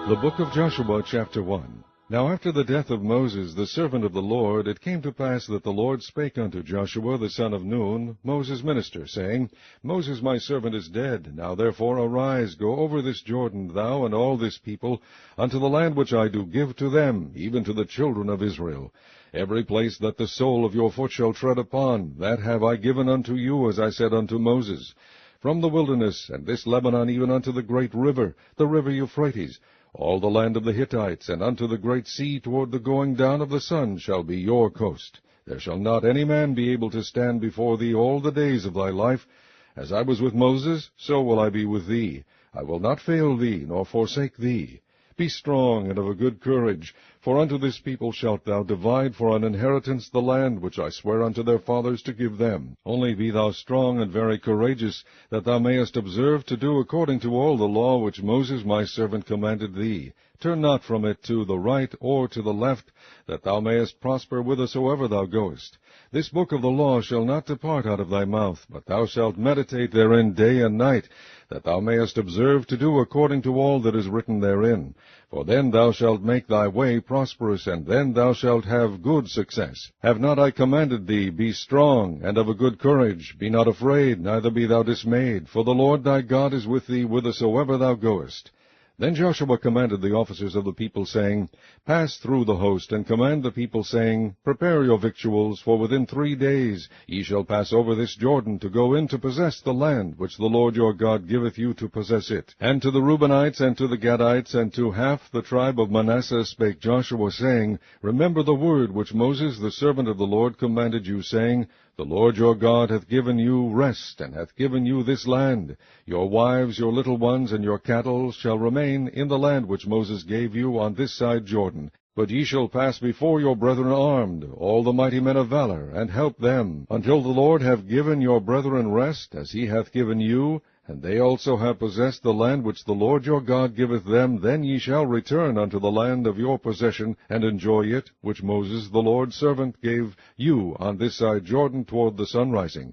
The book of Joshua, chapter 1. Now after the death of Moses, the servant of the Lord, it came to pass that the Lord spake unto Joshua the son of Nun, Moses' minister, saying, Moses my servant is dead. Now therefore arise, go over this Jordan, thou and all this people, unto the land which I do give to them, even to the children of Israel. Every place that the sole of your foot shall tread upon, that have I given unto you, as I said unto Moses. From the wilderness, and this Lebanon, even unto the great river, the river Euphrates, all the land of the Hittites, and unto the great sea toward the going down of the sun, shall be your coast. There shall not any man be able to stand before thee all the days of thy life. As I was with Moses, so will I be with thee. I will not fail thee, nor forsake thee. Be strong and of a good courage, for unto this people shalt thou divide for an inheritance the land which I swear unto their fathers to give them. Only be thou strong and very courageous, that thou mayest observe to do according to all the law which Moses my servant commanded thee. Turn not from it to the right or to the left, that thou mayest prosper whithersoever thou goest. This book of the law shall not depart out of thy mouth, but thou shalt meditate therein day and night, that thou mayest observe to do according to all that is written therein. For then thou shalt make thy way prosperous, and then thou shalt have good success. Have not I commanded thee, be strong, and of a good courage? Be not afraid, neither be thou dismayed, for the Lord thy God is with thee whithersoever thou goest. Then Joshua commanded the officers of the people, saying, Pass through the host, and command the people, saying, Prepare your victuals, for within 3 days ye shall pass over this Jordan, to go in to possess the land which the Lord your God giveth you to possess it. And to the Reubenites, and to the Gadites, and to half the tribe of Manasseh spake Joshua, saying, Remember the word which Moses the servant of the Lord commanded you, saying, The Lord your God hath given you rest, and hath given you this land. Your wives, your little ones, and your cattle shall remain in the land which Moses gave you on this side Jordan. But ye shall pass before your brethren armed, all the mighty men of valor, and help them, until the Lord have given your brethren rest, as he hath given you, and they also have possessed the land which the Lord your God giveth them. Then ye shall return unto the land of your possession, and enjoy it, which Moses the Lord's servant gave you on this side Jordan toward the sunrising.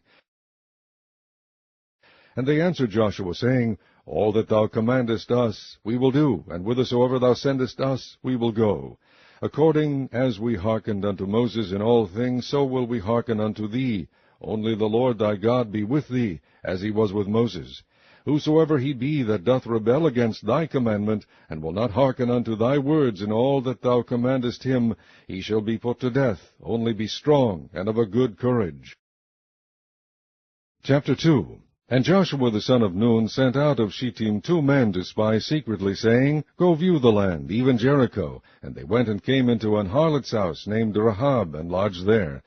And they answered Joshua, saying, All that thou commandest us we will do, and whithersoever thou sendest us we will go. According as we hearkened unto Moses in all things, so will we hearken unto thee. Only the Lord thy God be with thee, as he was with Moses. Whosoever he be that doth rebel against thy commandment, and will not hearken unto thy words in all that thou commandest him, he shall be put to death. Only be strong and of a good courage. Chapter 2. And Joshua the son of Nun sent out of Shittim 2 men to spy secretly, saying, Go view the land, even Jericho. And they went and came into an harlot's house named Rahab, and lodged there.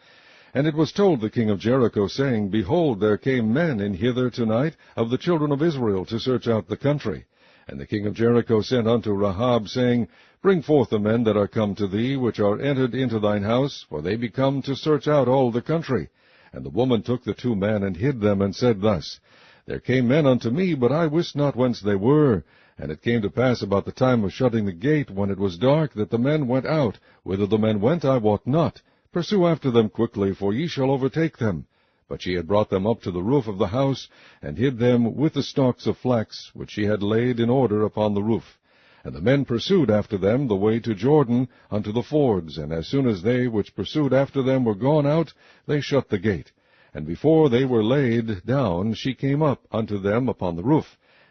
And it was told the king of Jericho, saying, Behold, there came men in hither tonight of the children of Israel to search out the country. And the king of Jericho sent unto Rahab, saying, Bring forth the men that are come to thee, which are entered into thine house, for they be come to search out all the country. And the woman took the 2 men, and hid them, and said thus, There came men unto me, but I wist not whence they were. And it came to pass about the time of shutting the gate, when it was dark, that the men went out. Whither the men went I wot not. Pursue after them quickly, for ye shall overtake them. But she had brought them up to the roof of the house, and hid them with the stalks of flax, which she had laid in order upon the roof. And the men pursued after them the way to Jordan, unto the fords. And as soon as they which pursued after them were gone out, they shut the gate. And before they were laid down, she came up unto them upon the roof.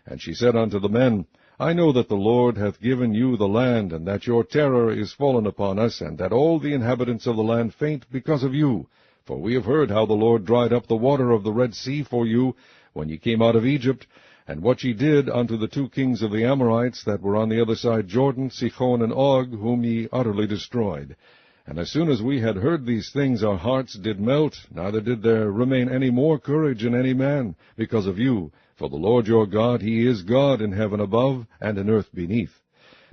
And she said unto the men, I know that the Lord hath given you the land, and that your terror is fallen upon us, and that all the inhabitants of the land faint because of you. For we have heard how the Lord dried up the water of the Red Sea for you, when ye came out of Egypt, and what ye did unto the 2 kings of the Amorites that were on the other side Jordan, Sihon and Og, whom ye utterly destroyed. And as soon as we had heard these things, our hearts did melt, neither did there remain any more courage in any man, because of you. For the Lord your God, he is God in heaven above, and in earth beneath.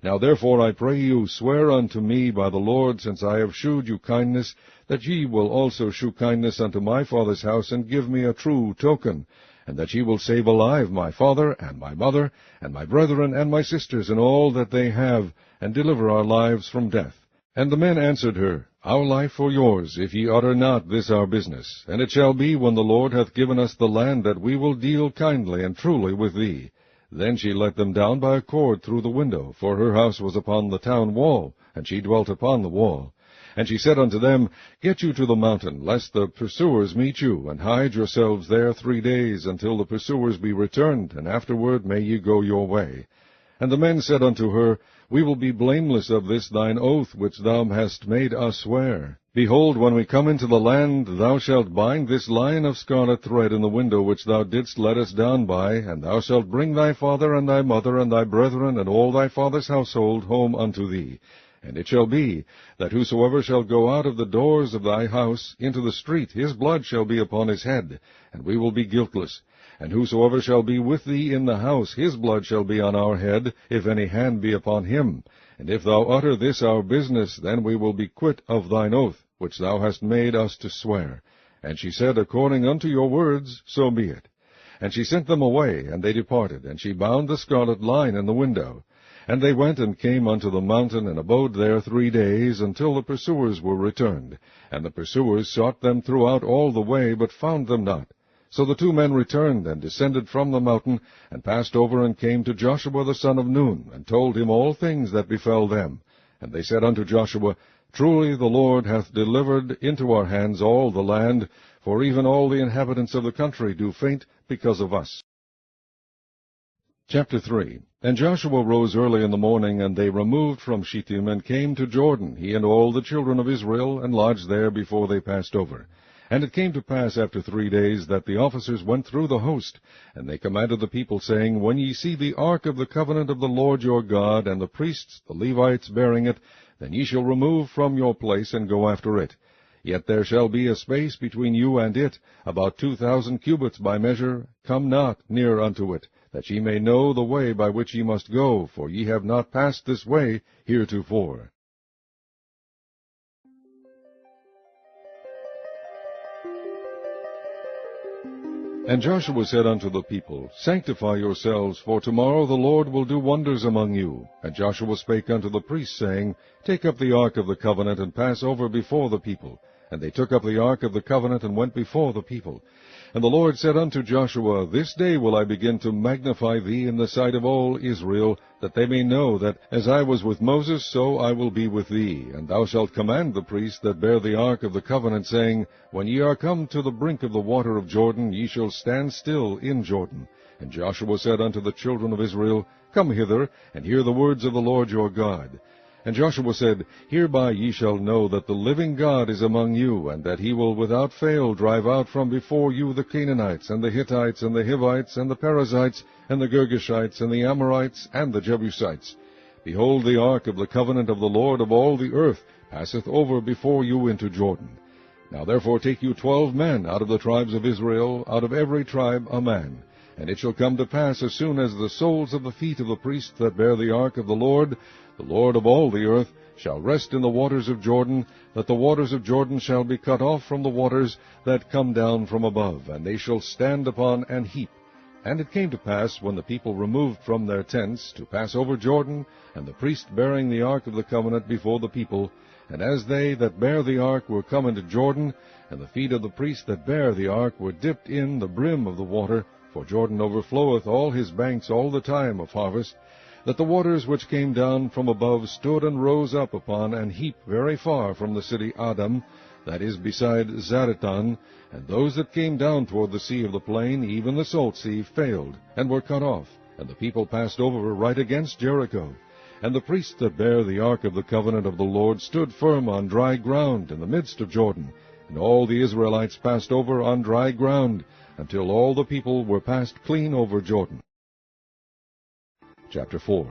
Now therefore I pray you, swear unto me by the Lord, since I have shewed you kindness, that ye will also shew kindness unto my father's house, and give me a true token, and that ye will save alive my father, and my mother, and my brethren, and my sisters, and all that they have, and deliver our lives from death. And the men answered her, Our life for yours, if ye utter not this our business. And it shall be, when the Lord hath given us the land, that we will deal kindly and truly with thee. Then she let them down by a cord through the window, for her house was upon the town wall, and she dwelt upon the wall. And she said unto them, Get you to the mountain, lest the pursuers meet you, and hide yourselves there 3 days, until the pursuers be returned, and afterward may ye go your way. And the men said unto her, We will be blameless of this thine oath, which thou hast made us swear. Behold, when we come into the land, thou shalt bind this lion of scarlet thread in the window which thou didst let us down by, and thou shalt bring thy father and thy mother and thy brethren and all thy father's household home unto thee. And it shall be, that whosoever shall go out of the doors of thy house into the street, his blood shall be upon his head, and we will be guiltless. And whosoever shall be with thee in the house, his blood shall be on our head, if any hand be upon him. And if thou utter this our business, then we will be quit of thine oath, which thou hast made us to swear. And she said, According unto your words, so be it. And she sent them away, and they departed, and she bound the scarlet line in the window. And they went and came unto the mountain, and abode there 3 days, until the pursuers were returned. And the pursuers sought them throughout all the way, but found them not. So the 2 men returned, and descended from the mountain, and passed over, and came to Joshua the son of Nun, and told him all things that befell them. And they said unto Joshua, Truly the Lord hath delivered into our hands all the land, for even all the inhabitants of the country do faint because of us. Chapter 3. And Joshua rose early in the morning, and they removed from Shittim, and came to Jordan, he and all the children of Israel, and lodged there before they passed over. And it came to pass after 3 days, that the officers went through the host, and they commanded the people, saying, When ye see the ark of the covenant of the Lord your God, and the priests, the Levites, bearing it, then ye shall remove from your place, and go after it. Yet there shall be a space between you and it, about 2,000 cubits by measure. Come not near unto it, that ye may know the way by which ye must go, for ye have not passed this way heretofore. And Joshua said unto the people, Sanctify yourselves, for tomorrow the Lord will do wonders among you. And Joshua spake unto the priests, saying, Take up the ark of the covenant, and pass over before the people. And they took up the ark of the covenant, and went before the people. And the Lord said unto Joshua, This day will I begin to magnify thee in the sight of all Israel, that they may know that as I was with Moses, so I will be with thee. And thou shalt command the priests that bear the ark of the covenant, saying, When ye are come to the brink of the water of Jordan, ye shall stand still in Jordan. And Joshua said unto the children of Israel, Come hither, and hear the words of the Lord your God. And Joshua said, Hereby ye shall know that the living God is among you, and that he will without fail drive out from before you the Canaanites, and the Hittites, and the Hivites, and the Perizzites, and the Girgashites, and the Amorites, and the Jebusites. Behold, the ark of the covenant of the Lord of all the earth passeth over before you into Jordan. Now therefore take you 12 men out of the tribes of Israel, out of every tribe a man. And it shall come to pass, as soon as the soles of the feet of the priests that bear the ark of the Lord of all the earth, shall rest in the waters of Jordan, that the waters of Jordan shall be cut off from the waters that come down from above, and they shall stand upon an heap. And it came to pass, when the people removed from their tents, to pass over Jordan, and the priest bearing the ark of the covenant before the people, and as they that bear the ark were come into Jordan, and the feet of the priest that bear the ark were dipped in the brim of the water, for Jordan overfloweth all his banks all the time of harvest, that the waters which came down from above stood and rose up upon an heap very far from the city Adam, that is beside Zaretan, and those that came down toward the sea of the plain, even the salt sea, failed, and were cut off, and the people passed over right against Jericho. And the priests that bear the ark of the covenant of the Lord stood firm on dry ground in the midst of Jordan, and all the Israelites passed over on dry ground, until all the people were passed clean over Jordan. Chapter 4.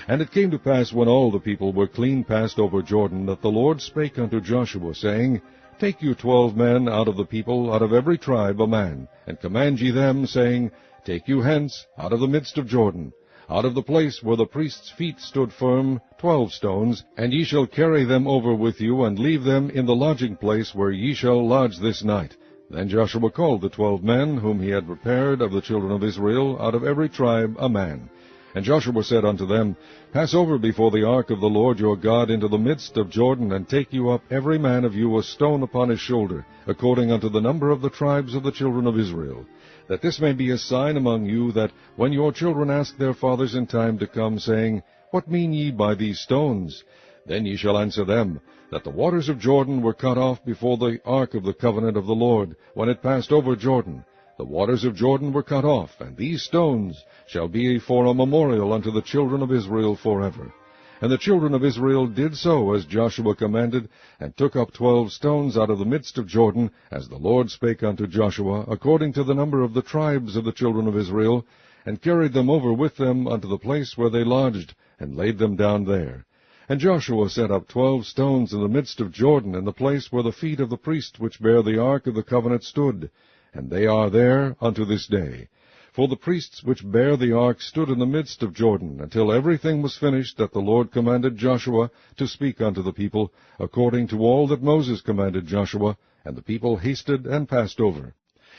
And it came to pass, when all the people were clean passed over Jordan, that the Lord spake unto Joshua, saying, Take you 12 men out of the people, out of every tribe a man, and command ye them, saying, Take you hence, out of the midst of Jordan, out of the place where the priest's feet stood firm, 12 stones, and ye shall carry them over with you, and leave them in the lodging place where ye shall lodge this night. Then Joshua called the 12 men, whom he had prepared of the children of Israel, out of every tribe a man. And Joshua said unto them, Pass over before the ark of the Lord your God into the midst of Jordan, and take you up every man of you a stone upon his shoulder, according unto the number of the tribes of the children of Israel. that this may be a sign among you, that when your children ask their fathers in time to come, saying, What mean ye by these stones? Then ye shall answer them, that the waters of Jordan were cut off before the ark of the covenant of the Lord, when it passed over Jordan. The waters of Jordan were cut off, and these stones shall be for a memorial unto the children of Israel forever. And the children of Israel did so as Joshua commanded, and took up 12 stones out of the midst of Jordan, as the Lord spake unto Joshua, according to the number of the tribes of the children of Israel, and carried them over with them unto the place where they lodged, and laid them down there. And Joshua set up 12 stones in the midst of Jordan, in the place where the feet of the priests which bear the ark of the covenant stood, and they are there unto this day. For the priests which bear the ark stood in the midst of Jordan, until everything was finished that the Lord commanded Joshua to speak unto the people, according to all that Moses commanded Joshua, and the people hasted and passed over.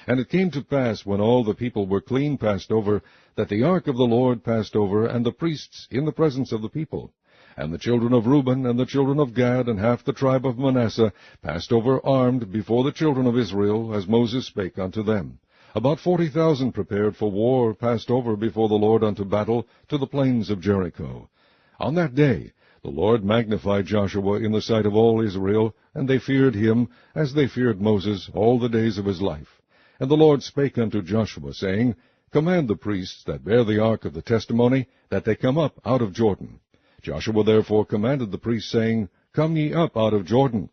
And it came to pass, when all the people were clean passed over, that the ark of the Lord passed over, and the priests in the presence of the people. And the children of Reuben and the children of Gad and half the tribe of Manasseh passed over armed before the children of Israel, as Moses spake unto them. About 40,000 prepared for war passed over before the Lord unto battle to the plains of Jericho. On that day the Lord magnified Joshua in the sight of all Israel, and they feared him, as they feared Moses, all the days of his life. And the Lord spake unto Joshua, saying, Command the priests that bear the ark of the testimony, that they come up out of Jordan. Joshua therefore commanded the priests, saying, Come ye up out of Jordan.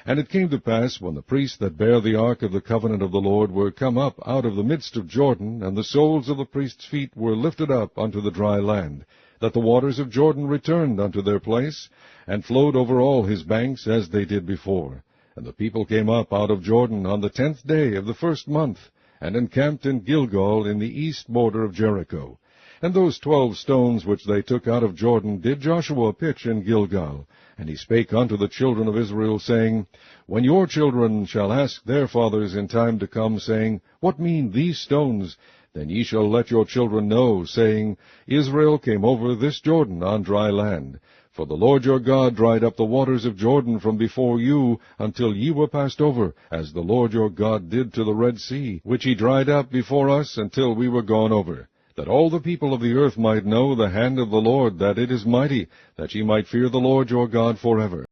And it came to pass, when the priests that bear the ark of the covenant of the Lord were come up out of the midst of Jordan, and the soles of the priests' feet were lifted up unto the dry land, that the waters of Jordan returned unto their place, and flowed over all his banks, as they did before. And the people came up out of Jordan on the 10th day of the first month, and encamped in Gilgal in the east border of Jericho. And those 12 stones which they took out of Jordan did Joshua pitch in Gilgal. And he spake unto the children of Israel, saying, When your children shall ask their fathers in time to come, saying, What mean these stones? Then ye shall let your children know, saying, Israel came over this Jordan on dry land. For the Lord your God dried up the waters of Jordan from before you, until ye were passed over, as the Lord your God did to the Red Sea, which he dried up before us until we were gone over. That all the people of the earth might know the hand of the Lord, that it is mighty, that ye might fear the Lord your God forever.